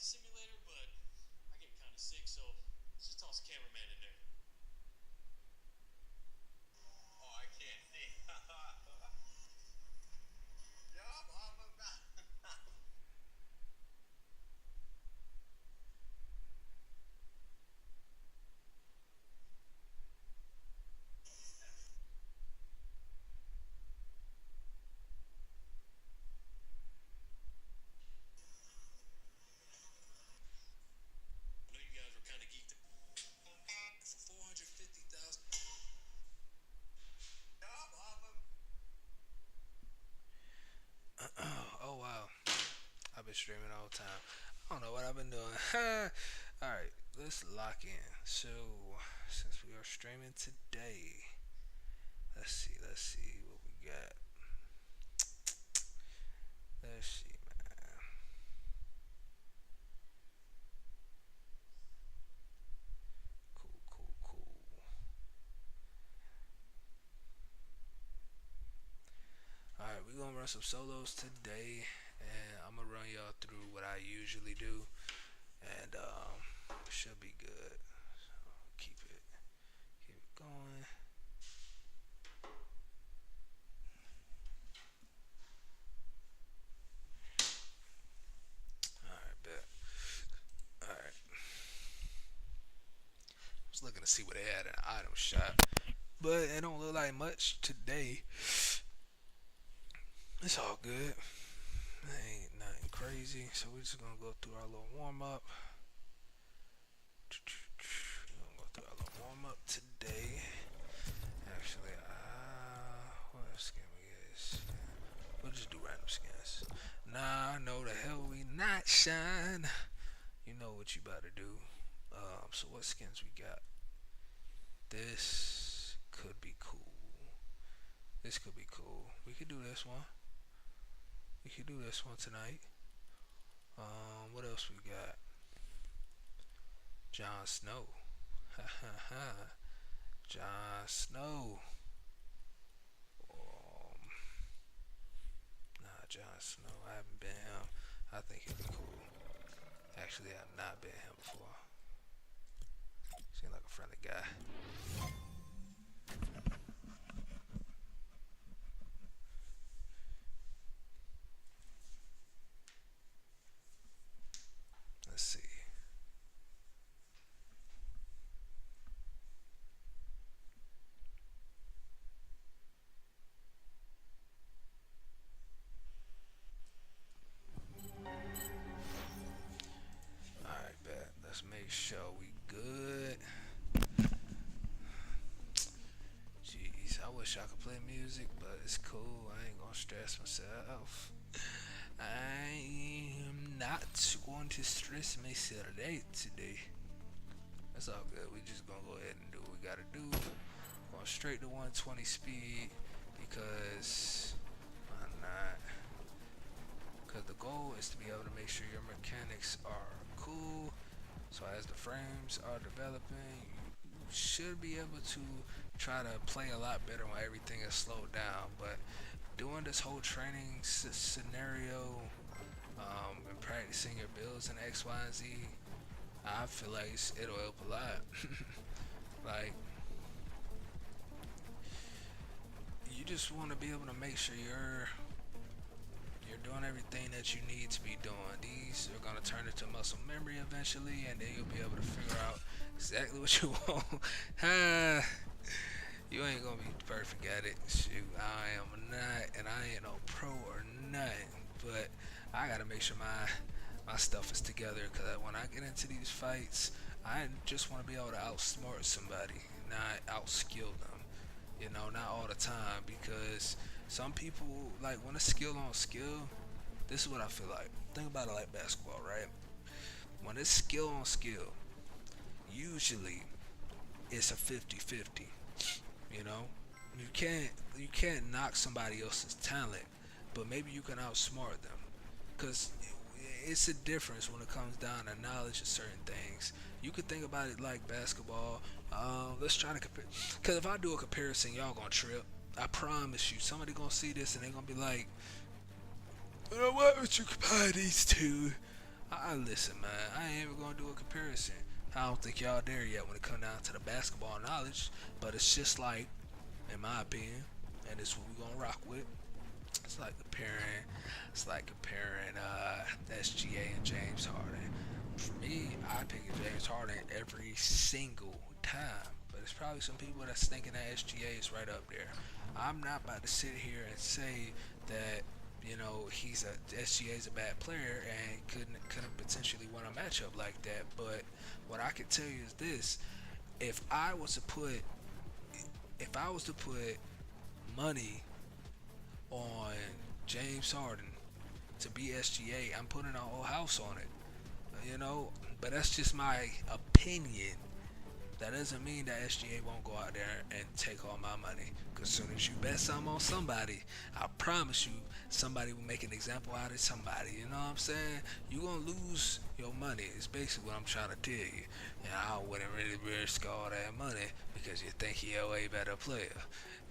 simulator, but I get kind of sick, so let's just toss a cameraman in there. Oh, I can't see. Yup, I'm about. I know you guys were kind of geeked for 450,000. Yup, Oh wow, I've been streaming all the time. I don't know what I've been doing. Alright, let's lock in. So, since we are streaming today, let's see what we got. Let's see, man. Cool, cool, cool. Alright, we're gonna run some solos today, and I'm gonna run y'all through what I usually do, and should be good. So keep it going. Alright, bet. Alright, was looking to see what they had in the item shop, but it don't look like much today. It's all good. Ain't nothing crazy, so we're just gonna go through our little warm up. We're gonna go through our little warm up today. Actually, what skin we get? We'll just do random skins. Nah, no, the hell we not, Shine. You know what you about to do. So what skins we got? This could be cool. This could be cool. We could do this one. We could do this one tonight. What else we got? Jon Snow. Ha ha ha. Jon Snow. Um, nah, Jon Snow. I haven't been him. I think he'd be cool. Actually, I've not been him before. Seems like a friendly guy. Let's see. Alright, bet. Let's make sure we good. Jeez, I wish I could play music, but it's cool. I ain't gonna stress myself. I am not going to stress myself today. That's all good. We just gonna go ahead and do what we gotta do. Going straight to 120 speed because why not? Because the goal is to be able to make sure your mechanics are cool. So as the frames are developing, you should be able to try to play a lot better when everything is slowed down. But doing this whole training scenario and practicing your builds in X, Y, and Z, I feel like it'll help a lot. Like, you just want to be able to make sure you're doing everything that you need to be doing. These are gonna turn into muscle memory eventually, and then you'll be able to figure out exactly what you want. You ain't gonna be perfect at it. Shoot, I am not, and I ain't no pro or nothing. But I gotta make sure my stuff is together, because when I get into these fights, I just want to be able to outsmart somebody, not outskill them. You know, not all the time, because some people, like, when it's skill on skill, this is what I feel like. Think about it like basketball, right? When it's skill on skill, usually it's a 50-50. You know, you can't knock somebody else's talent, but maybe you can outsmart them, because it's a difference when it comes down to knowledge of certain things. You could think about it like basketball. Let's try to compare, because if I do a comparison, y'all gonna trip. I promise you, somebody gonna see this and they gonna be like, you know what? Would you compare these two? Listen, man. I ain't even gonna do a comparison. I don't think y'all there yet when it come down to the basketball knowledge. But it's just like, in my opinion, and it's what we gonna rock with. It's like comparing, SGA and James Harden. For me, I pick James Harden every single time. But it's probably some people that's thinking that SGA is right up there. I'm not about to sit here and say that SGA is a bad player and couldn't potentially win a matchup like that. But what I can tell you is this: if I was to put money on James Harden to be SGA, I'm putting a whole house on it. But that's just my opinion. That doesn't mean that SGA won't go out there and take all my money. Because as soon as you bet something on somebody, I promise you, somebody will make an example out of somebody. You know what I'm saying? You're going to lose your money. It's basically what I'm trying to tell you. And I wouldn't really risk all that money because you think you're a way better player.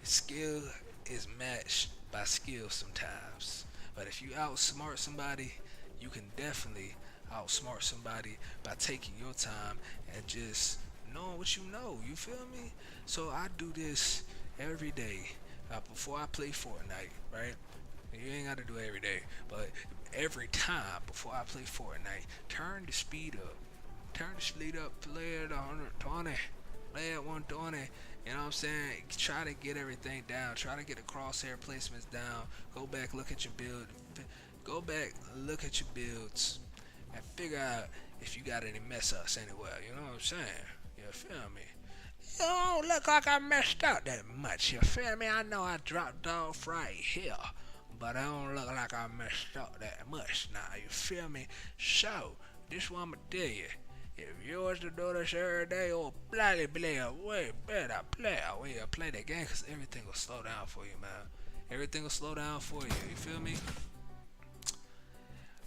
Skill is matched by skill sometimes. But if you outsmart somebody, you can definitely outsmart somebody by taking your time and just knowing what you know. You feel me? So I do this every day before I play Fortnite, right? You ain't got to do it every day, but every time before I play Fortnite, turn the speed up. Turn the speed up, play at 120, play at 120. You know what I'm saying? Try to get everything down. Try to get the crosshair placements down. Go back, look at your build. Go back, look at your builds, and figure out if you got any mess ups anywhere. You know what I'm saying? You feel me? You don't look like I messed up that much. You feel me? I know I dropped off right here, but I don't look like I messed up that much. Now, you feel me? So, this one I'ma tell you. If you was to do this every day, you'll bloody play a way better player. When you play the game, because everything will slow down for you, man. Everything will slow down for you. You feel me?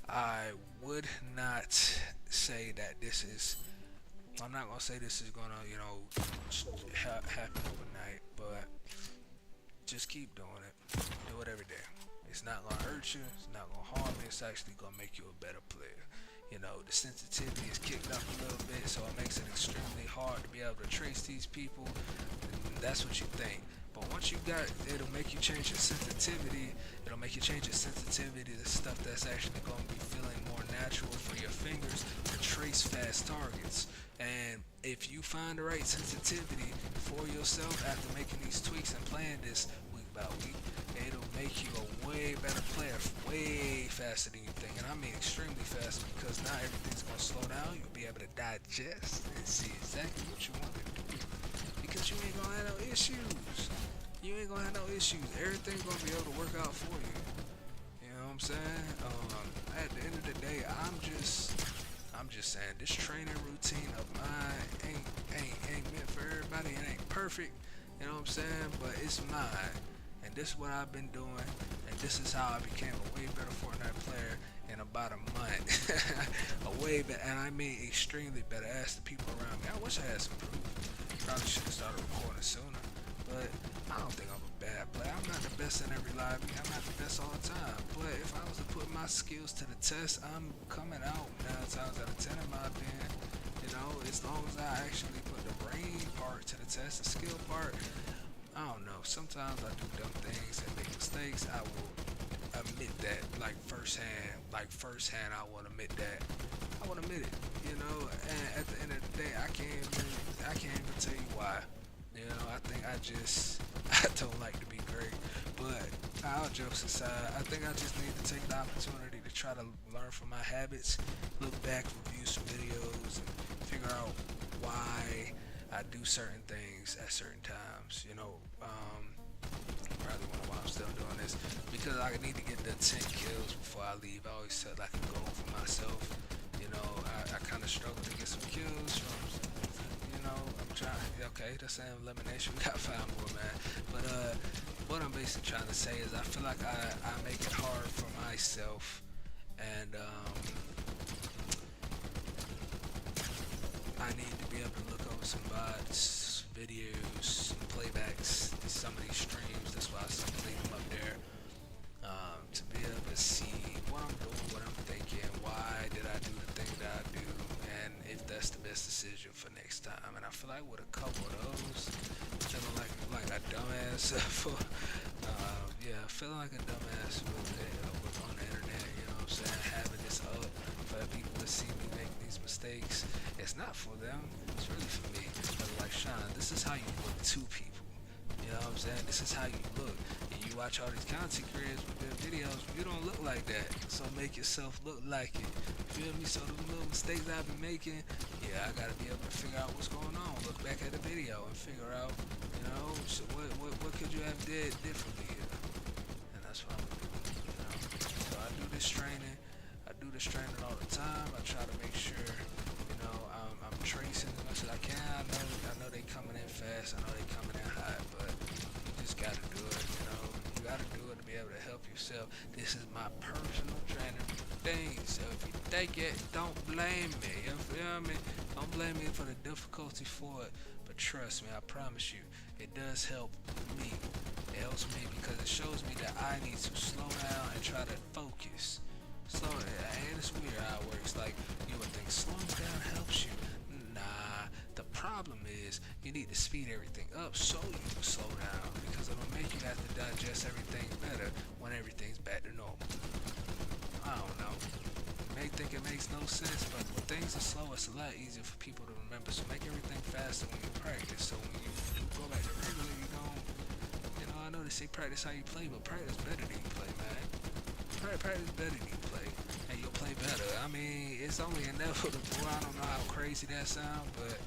I would not say that this is. I'm not gonna say this is gonna, happen overnight, but just keep doing it. Do it every day. It's not gonna hurt you. It's not gonna harm you. It's actually gonna make you a better player. The sensitivity is kicked up a little bit, so it makes it extremely hard to be able to trace these people. And that's what you think. But once you got, it'll make you change your sensitivity. It'll make you change your sensitivity to stuff that's actually going to be feeling more natural for your fingers to trace fast targets. And if you find the right sensitivity for yourself after making these tweaks and playing this week by week, it'll make you a way better player, way faster than you think. And I mean extremely fast, because now everything's going to slow down. You'll be able to digest and see exactly what you want to do. Because you ain't going to have no issues. You ain't going to have no issues. Everything's going to be able to work out for you. You know what I'm saying? At the end of the day, I'm just saying this training routine of mine ain't meant for everybody. It ain't perfect. You know what I'm saying? But it's mine. And this is what I've been doing, and this is how I became a way better Fortnite player in about a month. A way better, and I mean extremely better. Ask the people around me. I wish I had some proof. Probably should have started recording sooner, but I don't think I'm a bad player. I'm not the best in every lobby. I'm not the best all the time. But if I was to put my skills to the test, I'm coming out 9 times out of 10 in my opinion. As long as I actually put the brain part to the test, the skill part. I don't know. Sometimes I do dumb things and make mistakes. I will admit that, like firsthand, I will admit that. I will admit it, And at the end of the day, I can't even tell you why. I think I don't like to be great. But all jokes aside, I think I just need to take the opportunity to try to learn from my habits, look back, review some videos, and figure out why I do certain things at certain times. Probably wonder why I'm still doing this, because I need to get the 10 kills before I leave. I always set like a goal for myself. I kind of struggle to get some kills from, I'm trying. Okay, that's an elimination. We got 5 more, man. But what I'm basically trying to say is I feel like I make it hard for myself, and I need to be able to look over some VODs, videos, some playbacks, some of these streams. That's why I leave them up there, to be able to see what I'm doing, what I'm thinking, why did I do the decision for next time. And I feel like with a couple of those, feeling like a dumbass for yeah, feeling like a dumbass with on the internet. You know what I'm saying? Having this up for people to see me make these mistakes. It's not for them. It's really for me. But like Sean, this is how you look to people. You know what I'm saying? This is how you look. And you watch all these content creators with their videos, you don't look like that. So make yourself look like it. Feel me? So the little mistakes I be making, yeah, I gotta be able to figure out what's going on. Look back at the video and figure out, you know, so what could you have did differently here? And that's what I'm doing. You know? So I do this training. I do this training all the time. I try to make sure, you know, I'm tracing as much as I can. I know they coming in fast. I know they coming in hot, but you just gotta do it. You know, you gotta do it to be able to help yourself. This is my personal training thing. So if you think it, don't blame me. You feel me? Don't blame me for the difficulty for it. But trust me, I promise you, it does help me. It helps me because it shows me that I need to slow down and try to focus. Slow, and it's weird how it works. Like, you would think slowing down helps you. Nah, the problem is you need to speed everything up so you can slow down because it'll make you have to digest everything better when everything's back to normal. I don't know. You may think it makes no sense, but when things are slow, it's a lot easier for people to remember. So make everything faster when you practice. So when you go back to regular, you don't. You know, I know they say practice how you play, but practice better than you play, man. Practice better than you play, and you'll play better. I mean, it's only inevitable. I don't know how crazy that sounds, but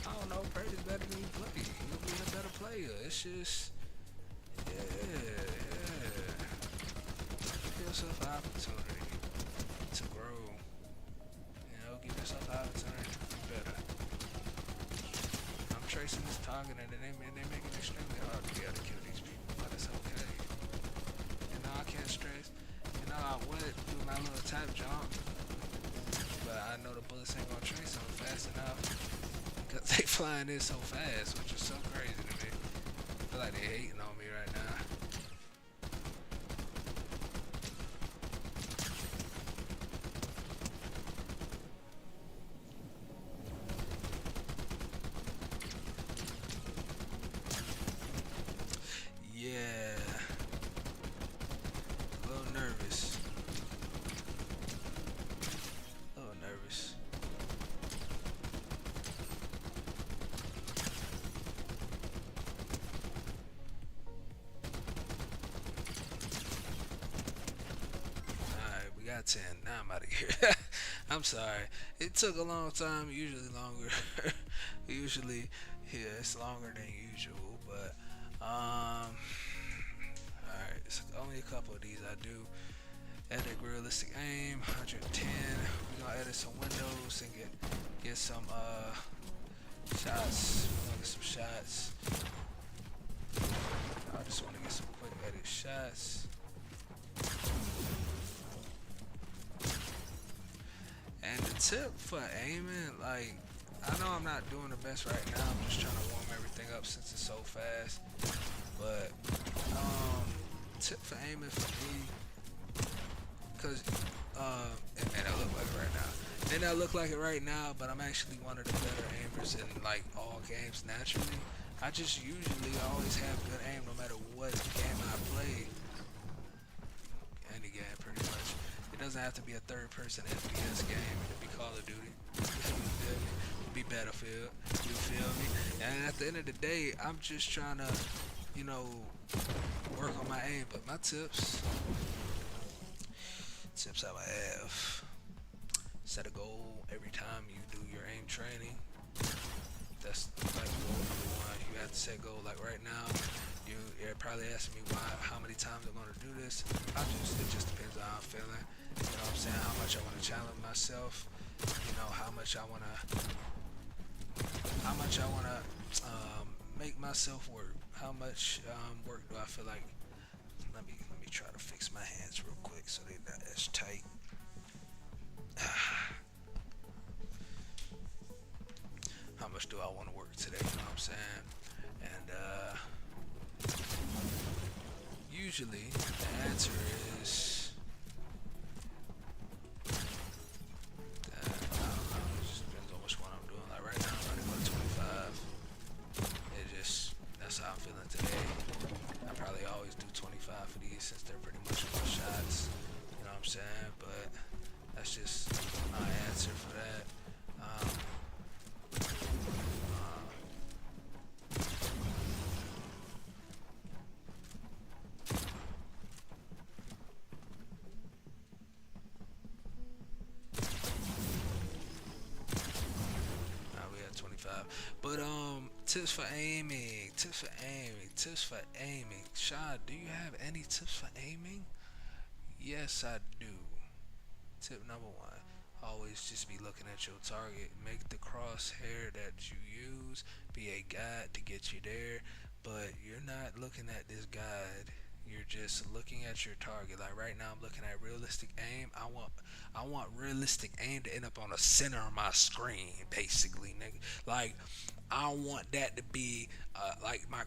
I don't know. Practice better than you play. You'll be a better player. It's just, yeah. Give yourself an opportunity to grow. You know, give yourself an opportunity to be better. I'm tracing this target, and they make it extremely hard to be able to kill these people, but it's okay. You know, I can't stress. You know, I would do my little type jump, but I know the bullets ain't gonna trace them fast enough because they flying in so fast, which is so crazy to me. I feel like they hating on me right now. Yeah, a little nervous. A little nervous. Alright, we got 10. Now I'm out of here. I'm sorry. It took a long time, usually longer. Usually, yeah, it's longer than usual, but alright, it's only a couple of these I do. Edit realistic aim, 110. We're gonna edit some windows and get some shots. We're gonna get some shots. I just wanna get some quick edit shots. And the tip for aiming, like, I know I'm not doing the best right now. I'm just trying to warm everything up since it's so fast. But tip for aiming for me, cause it may not look like it right now. It may not look like it right now, but I'm actually one of the better aimers in like all games naturally. I just usually always have good aim no matter what game I play. Any game, pretty much. It doesn't have to be a third-person FPS game. It could be Call of Duty. Be Battlefield. You feel me? And at the end of the day, I'm just trying to, you know, work on my aim. But my tips I would have: set a goal every time you do your aim training. That's like goal number one. You have to set goal. Like right now, you're probably asking me how many times I'm gonna do this. It just depends on how I'm feeling. You know what I'm saying? How much I want to challenge myself. You know how much I wanna make myself work. How much work do I feel like? Let me try to fix my hands real quick so they're not as tight. How much do I want to work today? You know what I'm saying? And usually the answer is I don't know. It just depends on which one I'm doing. Like right Tips for aiming. Tips for aiming. Tips for aiming. Shad, do you have any tips for aiming? Yes, I do. Tip number one. Always just be looking at your target. Make the crosshair that you use be a guide to get you there. But you're not looking at this guide. You're just looking at your target. Like right now, I'm looking at realistic aim. I want realistic aim to end up on the center of my screen, basically, nigga. Like I want that to be like my.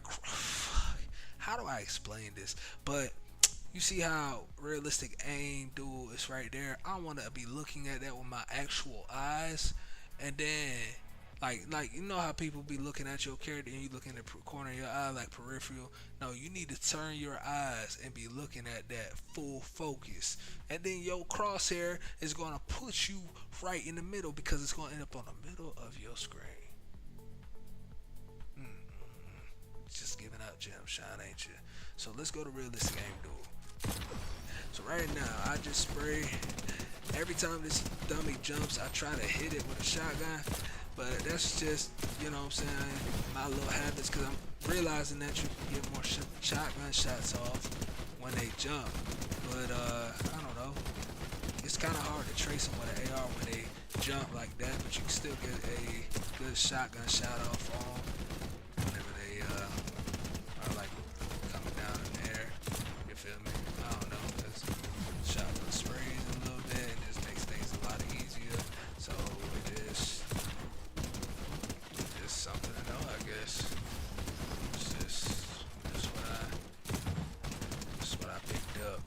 How do I explain this? But you see how realistic aim duel is right there. I want to be looking at that with my actual eyes, and then like you know how people be looking at your character and you look in the corner of your eye like peripheral. No, you need to turn your eyes and be looking at that full focus, and then your crosshair is gonna put you right in the middle because it's gonna end up on the middle of your screen. Just giving out gems, shine, ain't you? So let's go to realistic aim duel. So right now, I just spray. Every time this dummy jumps, I try to hit it with a shotgun. But that's just, you know what I'm saying, my little habits. Because I'm realizing that you can get more shotgun shots off when they jump. But, I don't know. It's kind of hard to trace them with an AR when they jump like that. But you can still get a good shotgun shot off on whenever they are like coming down in the air. You feel me? I don't know, cause shotgun sprays a little bit and just makes things a lot easier. So it's something to know, I guess. It's just what I picked up.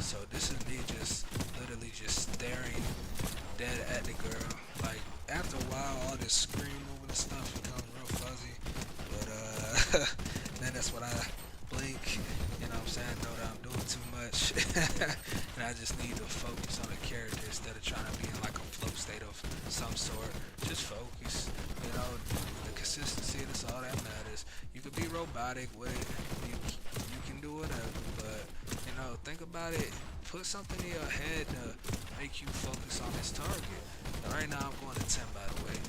So this is me just literally just staring dead at the girl. Like after a while, all this screen moving and stuff becomes real fuzzy. But then that's what I blink. You know what I'm saying? Know that I'm doing too much, and I just need to focus on the character instead of trying to be in like a flow state of some sort. Just focus. You know, the consistency. That's all that matters. You could be robotic with it. You can do whatever, but you know, think about it. Put something in your head to make you focus on this target. Right now, I'm going to 10, by the way.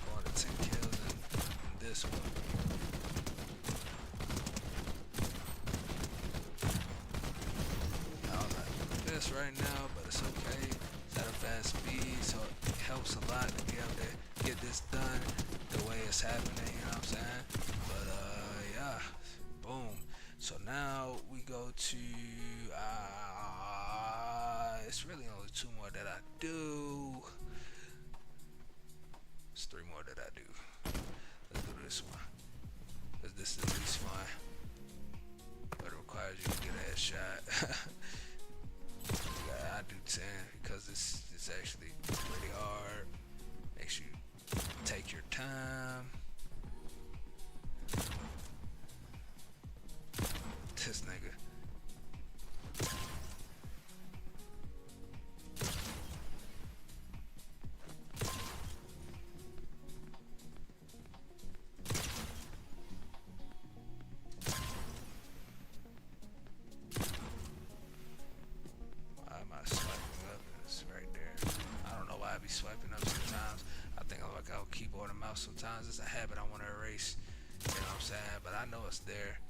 Going to 10 kills in this one. I was like this right now, but it's okay. It's at a fast speed, so it helps a lot to be able to get this done the way it's happening. You know what I'm saying? But yeah, boom. So now we go to it's really only 2 more that I do. It's 3 more that I do. Let's do this one. Cause this is at least fun. But it requires you to get a headshot. I do 10 because it's actually pretty hard. Makes you take your time. This nigga. Why am I swiping up? It's right there. I don't know why I be swiping up sometimes. I think I'm like I'll keyboard and mouse sometimes. It's a habit I want to erase. You know what I'm saying? But I know it's there.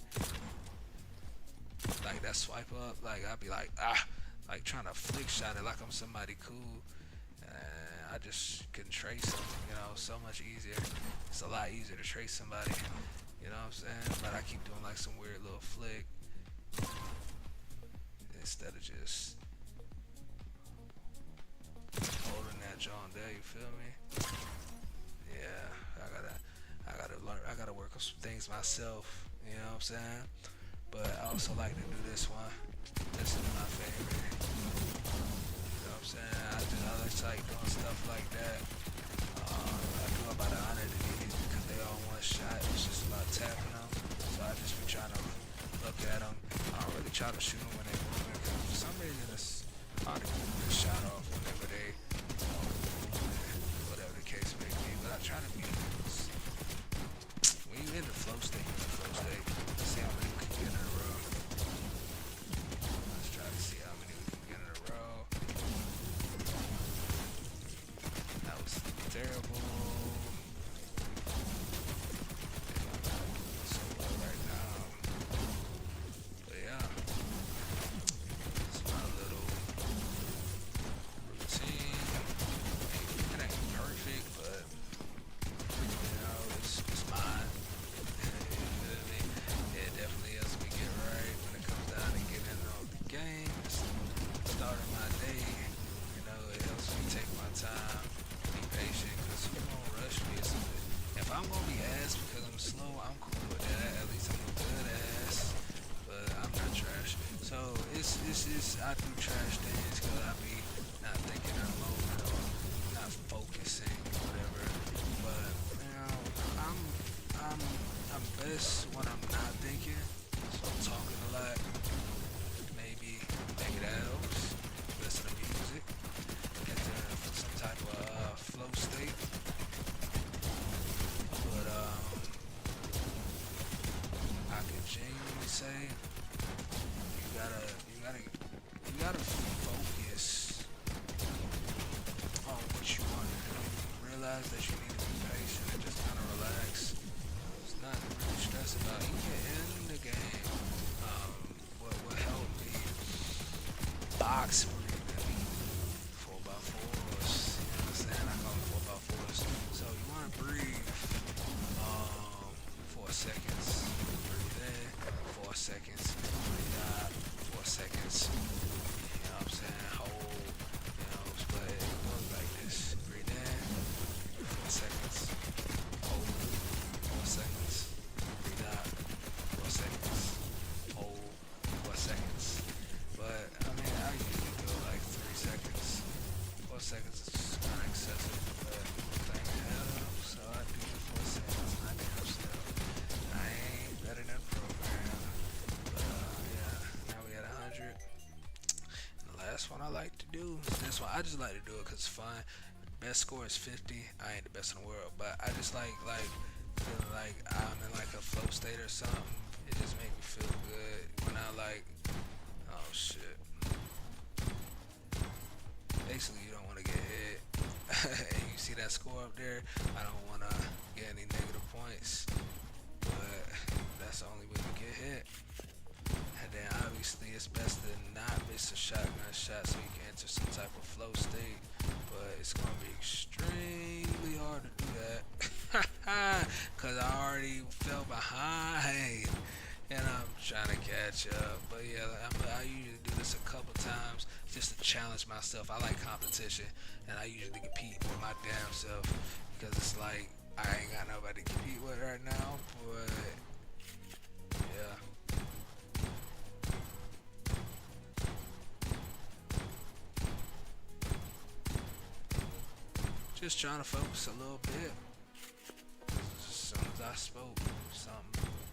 Like that swipe up, like I'd be like like trying to flick shot it like I'm somebody cool, and I just can trace them, you know, so much easier. It's a lot easier to trace somebody, you know what I'm saying? But I keep doing like some weird little flick instead of just holding that John there. You feel me? Yeah, I gotta work on some things myself. You know what I'm saying? But I also like to do this one. This is my favorite. You know what I'm saying? I just like doing stuff like that. I do about 100 of these because they all one shot. It's just about tapping them. So I just be trying to look at them. I don't really try to shoot them when they move because for some reason it's hard to get a shot off whenever they, whatever the case may be. But I try to be. When you in the flow state, let's see how many we can get in a row. Let's try to see how many we can get in a row. That was terrible. I'm cool with that. At least I'm a good ass, but I'm not trash. So it's I do trash things because I be not thinking in a moment or not focusing or whatever. But you know, I'm I'm I'm best when I'm not thinking. So I'm talking a lot, maybe make it elves, listen to music, enter some type of flow state. But I could genuinely say you gotta focus on what you want to do. Realize that you need to be patient and just kind of relax. It's not really stress about it. You can end the game. What helped me box breathing 4x4s. You know what I'm saying? I call them 4x4s. So you want to breathe 4 seconds. Breathe in 4 seconds. Breathe out 4 seconds. You know what I'm saying? Hold. You know, but it goes like this. Breathe in 4 seconds. Hold 4 seconds. Breathe out 4 seconds. Hold 4 seconds. But I mean, I usually do like 3 seconds. 4 seconds is kind of excessive, but thing helps. So I do the 4 seconds. I damn still. I ain't better than program. But yeah, now we at 100. And the last one I like to do is this one. I just like to do it because it's fun. Best score is 50. I ain't the best in the world, but I just like feeling like I'm in like a flow state or something. It just make me feel good when I like. Oh shit. Basically, you don't want to get hit. And you see that score up there. I don't want to get any negative points, but that's the only way to get hit. And then obviously it's best to not miss a shotgun shot so you can enter some type of flow state. But it's gonna be extremely hard to do that. Cause I already fell behind and I'm trying to catch up. But yeah, I usually do this a couple times just to challenge myself. I like competition and I usually compete with my damn self because it's like I ain't got nobody to compete with right now. But yeah. Just trying to focus a little bit. As soon as I spoke, some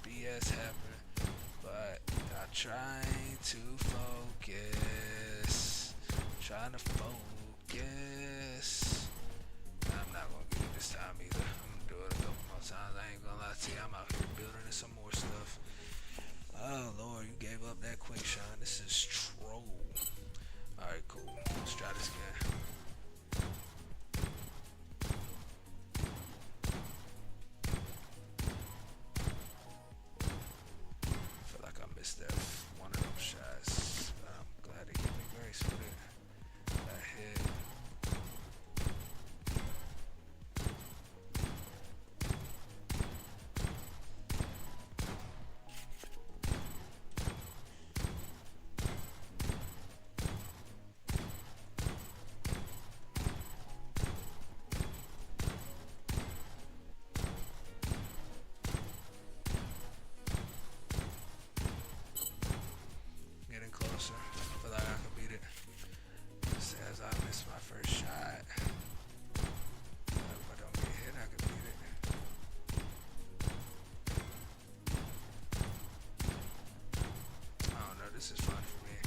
BS happened. But I'm trying to focus. Trying to focus. I'm not gonna get it this time either. I'm gonna do it a couple more times. I ain't gonna lie to you. I'm out here building some more stuff. Oh Lord, you gave up that quick, Sean. This is troll. Alright, cool. Let's try this again. I feel like I missed that one of those shots. But I'm glad he gave me grace with it. That hit. Getting closer. I feel like I can beat it. Just as I missed my first shot. If I don't get hit, I can beat it. I don't know. This is fun for me.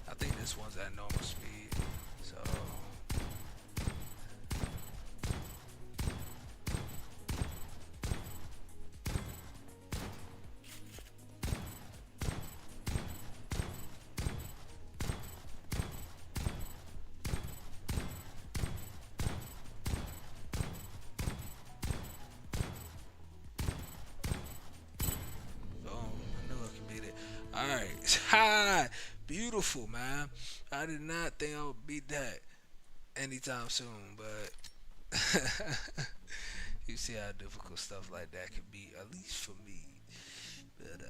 I think this one's at normal speed. So boom. I knew I could beat it. Alright. Ha! Beautiful, man. I did not think I would beat that anytime soon, but you see how difficult stuff like that can be, at least for me. But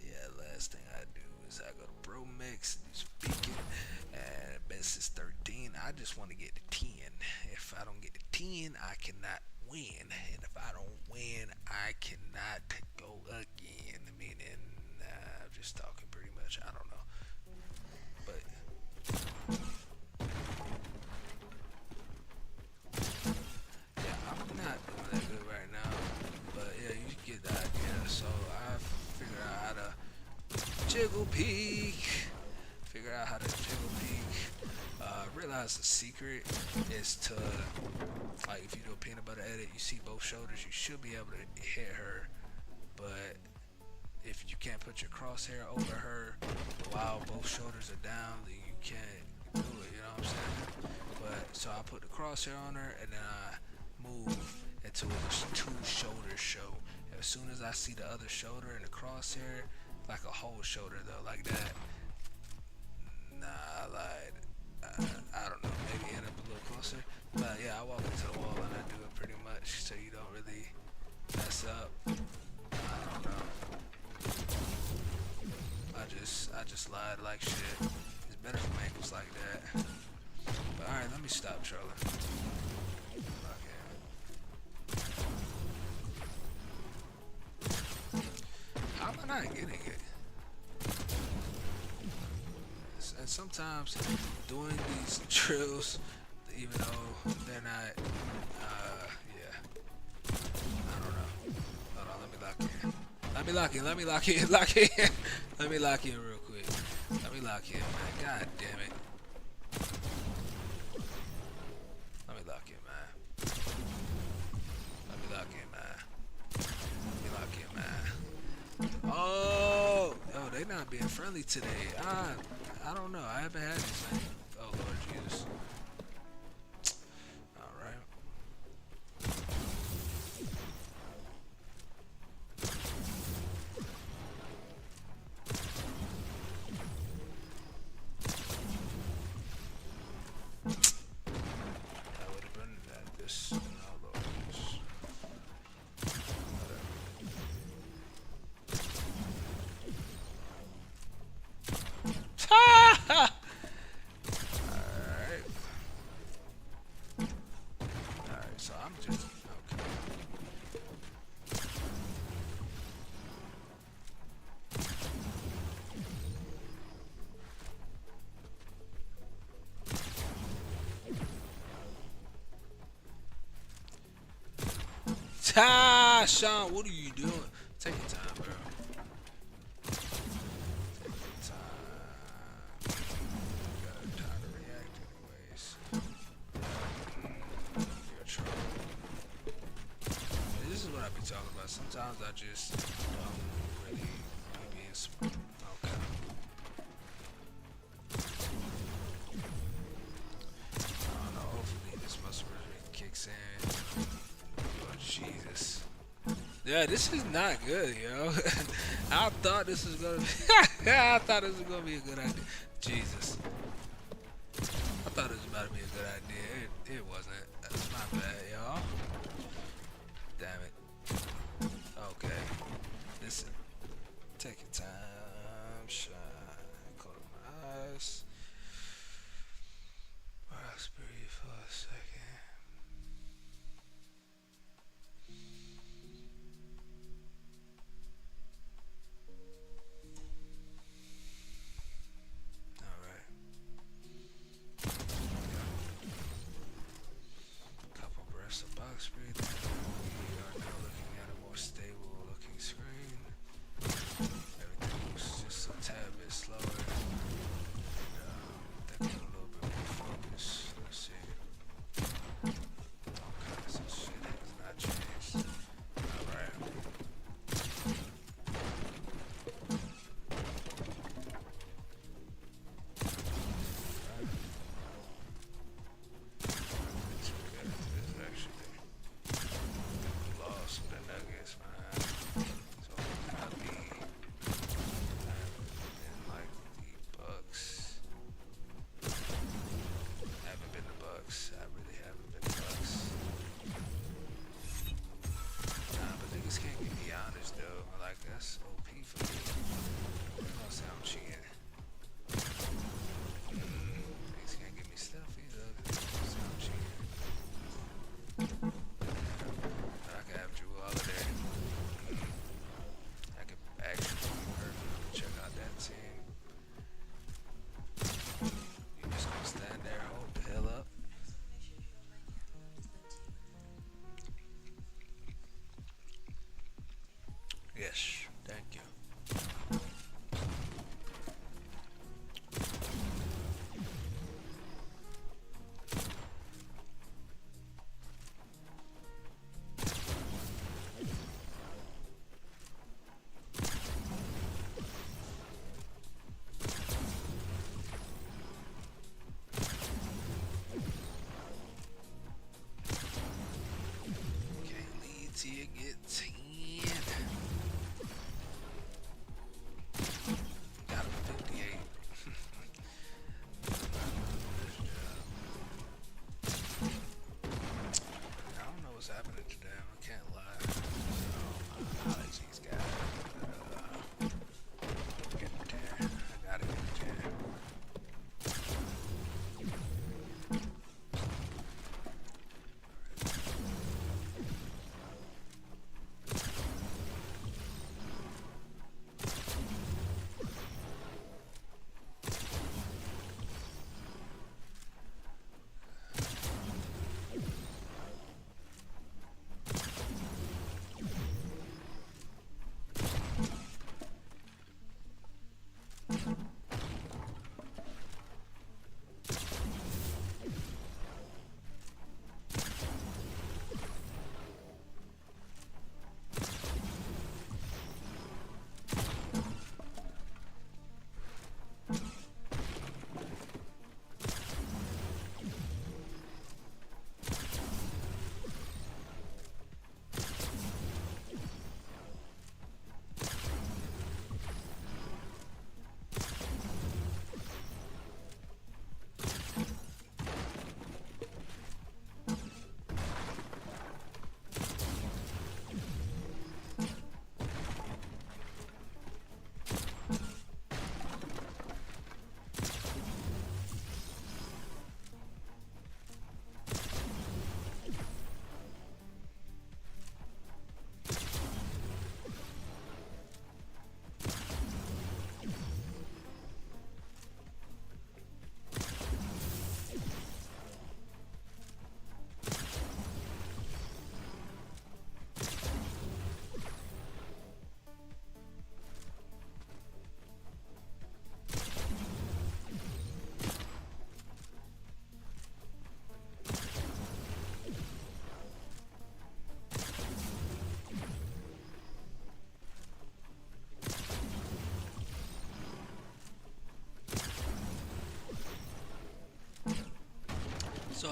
yeah, last thing I do is I go to Pro Mix, do speaking, and best is 13. I just want to get to 10. If I don't get to 10, I cannot win, and if I don't win, I cannot go again. Meaning, I'm just talking pretty much. I don't know, but yeah, I'm not doing that good right now. But yeah, you get the idea. So I figured out how to jiggle peek. Figure out how to jiggle peek. Realize the secret is to, like, if you do a peanut butter edit, you see both shoulders, you should be able to hit her. But if you can't put your crosshair over her while both shoulders are down, then you can't do it. You know what I'm saying? But so I put the crosshair on her, and then I move until the two shoulders show. As soon as I see the other shoulder and the crosshair, like a whole shoulder though, like that. Nah, I lied. I don't know. Maybe end up a little closer. But yeah, I walk into the wall and I do it pretty much so you don't really mess up. I don't know. I just lied like shit. It's better from angles like that. But alright, let me stop trolling. Okay. How am I not getting it? And sometimes doing these drills, even though they're not, yeah, I don't know. Hold on, let me lock in. Let me lock in. Let me lock in. Lock in. Let me lock in real quick. Let me lock in, man. God damn it. Let me lock in, man. Let me lock in, man. Let me lock in, man. Oh, they not being friendly today. I don't know. I haven't had anything. Oh Lord Jesus. All right. That would have been that. This. Oh Lord Jesus. Ha! Alright. Alright, so I'm just okay. Ta, Sean, what are you doing? Take your time, bro. Take your time. Got time to react anyways. You're a troll. This is what I be talking about. Sometimes I just don't really be being smart. Okay. I don't know. Hopefully this muscle really kicks in. Oh Jesus. Yeah, this is not good, yo. I thought this was gonna be I thought this was gonna be a good idea. Jesus. I thought it was about to be a good idea. It wasn't. That's my bad, y'all. Damn it. Okay. Listen. Take your time. Shine. Close my eyes. Let's breathe for a second. Box breathing. We are now looking at a more stable looking screen. Everything looks just a tad bit slower. And, thinking a little bit more focus. Let's see.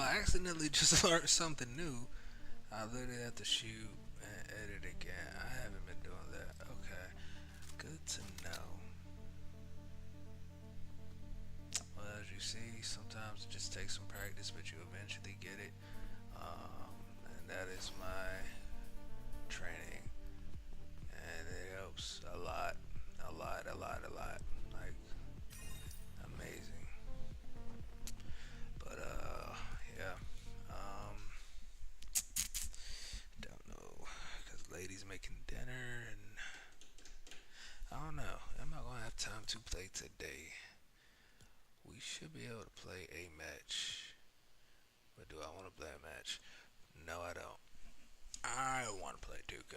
I accidentally just learned something new. I literally have to shoot and edit again. I haven't been doing that. Okay, good to know. Well, as you see, sometimes it just takes some practice, but you eventually get it. And that is my training, and it helps a lot, a lot, a lot, a lot. Like amazing. But yeah. Um, don't know, cause ladies making dinner, and I don't know. Am I gonna have time to play today? We should be able to play a match. But do I want to play a match? No, I don't. I want to play 2K.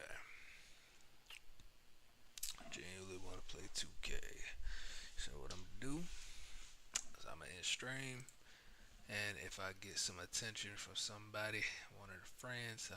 I genuinely want to play 2K. So what I'm gonna do is I'm gonna end stream, and if I get some attention from somebody, one of the friends,